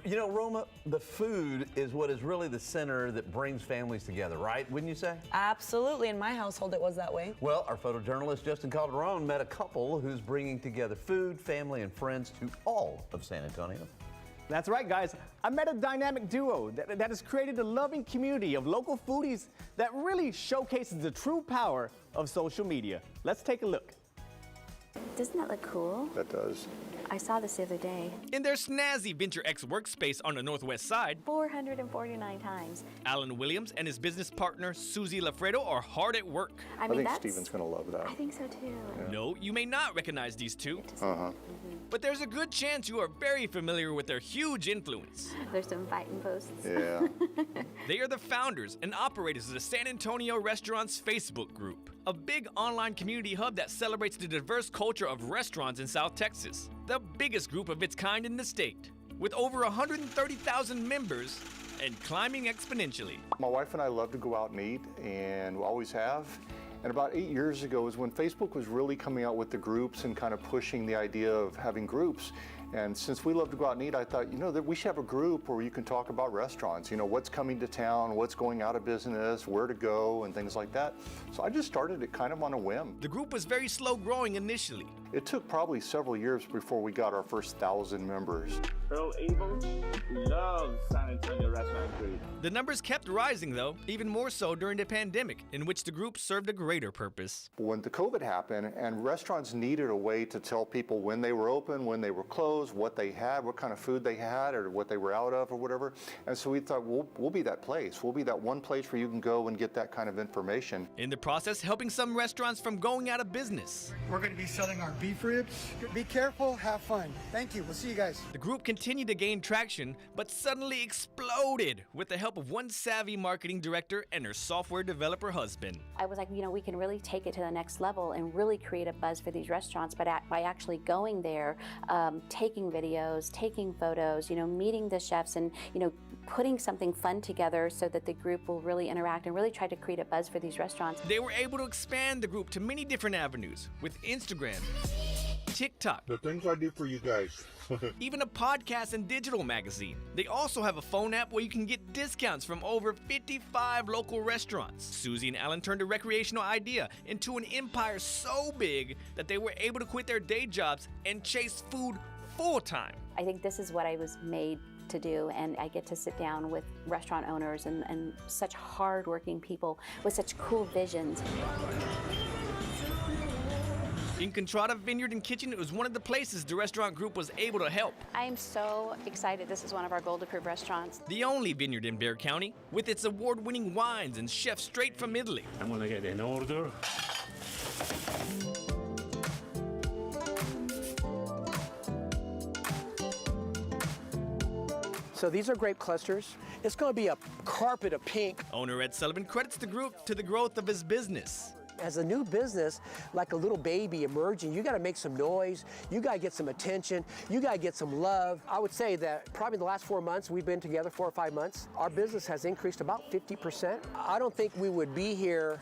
You know, Roma, the food is what is really the center that brings families together, right? Wouldn't you say? Absolutely. In my household, it was that way. Well, our photojournalist Justin Calderon met a couple who's bringing together food, family, and friends to all of San Antonio. That's right, guys. I met a dynamic duo that has created a loving community of local foodies that really showcases the true power of social media. Let's take a look. Doesn't that look cool? That does. I saw this the other day. In their snazzy Venture X workspace on the northwest side, 449 times. Alan Williams and his business partner Susie Lafredo are hard at work. I I mean, think that's, Steven's going to love that. I think so too. No, you may not recognize these two, Uh-huh. but there's a good chance you are very familiar with their huge influence. There's some fighting posts. Yeah. They are the founders and operators of the San Antonio Restaurants Facebook group, a big online community hub that celebrates the diverse culture of restaurants in South Texas, the biggest group of its kind in the state, with over 130,000 members and climbing exponentially. My wife and I love to go out and eat, and we always have. And about 8 years ago is when Facebook was really coming out with the groups and kind of pushing the idea of having groups. And since we love to go out and eat, I thought, you know, that we should have a group where you can talk about restaurants, you know, what's coming to town, what's going out of business, where to go, and things like that. So I just started it kind of on a whim. The group was very slow growing initially. It took probably several years before we got our first 1,000 members. Earl Abel loves San Antonio Restaurant Group. The numbers kept rising though, even more so during the pandemic, in which the group served a greater purpose. When the COVID happened and restaurants needed a way to tell people when they were open, when they were closed, what they had, what kind of food they had, or what they were out of, or whatever. And so we thought, we'll be that place. We'll be that one place where you can go and get that kind of information. In the process, helping some restaurants from going out of business. We're going to be selling our beef ribs. Be careful, have fun. Thank you. We'll see you guys. The group continued to gain traction, but suddenly exploded with the help of one savvy marketing director and her software developer husband. I was like, you know, we can really take it to the next level and really create a buzz for these restaurants, but by actually going there, taking videos, taking photos, you know, meeting the chefs and, you know, putting something fun together so that the group will really interact and really try to create a buzz for these restaurants. They were able to expand the group to many different avenues with Instagram, TikTok, The things I do for you guys. even a podcast and digital magazine. They also have a phone app where you can get discounts from over 55 local restaurants. Susie and Alan turned a recreational idea into an empire so big that they were able to quit their day jobs and chase food full time. I think this is what I was made to do, and I get to sit down with restaurant owners and such hardworking people with such cool visions. Encontrada Vineyard and Kitchen was one of the places the restaurant group was able to help. I am so excited. This is one of our Gold Approved restaurants. The only vineyard in Bexar County with its award-winning wines and chefs straight from Italy. I'm gonna get an order. So these are grape clusters. It's going to be a carpet of pink. Owner Ed Sullivan credits the group to the growth of his business. As a new business, like a little baby emerging, you got to make some noise, you got to get some attention, you got to get some love. I would say that probably in the last 4 months, we've been together 4 or 5 months, our business has increased about 50%. I don't think we would be here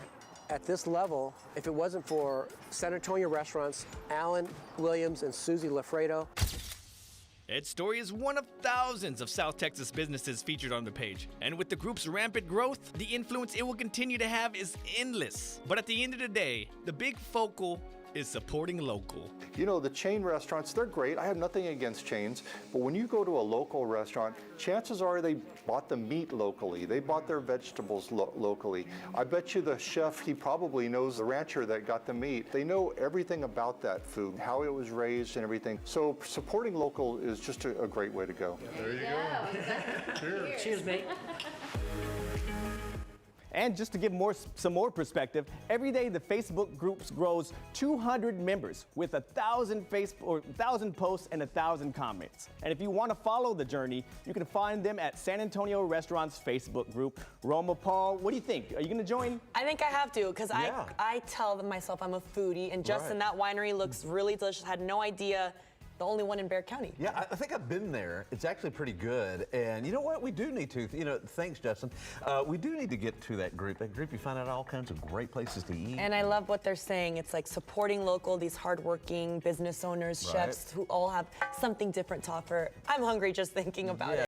at this level if it wasn't for San Antonio Restaurants, Alan Williams and Susie Lafredo. Ed's story is one of thousands of South Texas businesses featured on the page. And with the group's rampant growth, the influence it will continue to have is endless. But at the end of the day, the big focal is supporting local. You know, the chain restaurants, they're great. I have nothing against chains, but when you go to a local restaurant, chances are they bought the meat locally. They bought their vegetables locally. I bet you the chef, he probably knows the rancher that got the meat. They know everything about that food, how it was raised and everything. So supporting local is just a great way to go. There you go. Cheers. Cheers, mate. And just to give some more perspective, every day the Facebook groups grows 200 members with 1,000 posts and 1,000 comments. And if you want to follow the journey, you can find them at San Antonio Restaurants Facebook group. Roma, Paul, what do you think? Are you going to join? I think I have to, because I tell myself I'm a foodie, and Justin, that winery looks really delicious. I had no idea the only one in Bexar County. Yeah, I think I've been there. It's actually pretty good. And you know what? We do need to, thanks, Justin. We do need to get to that group. That group, you find out all kinds of great places to eat. And I love what they're saying. It's like supporting local, these hardworking business owners, chefs who all have something different to offer. I'm hungry just thinking about it.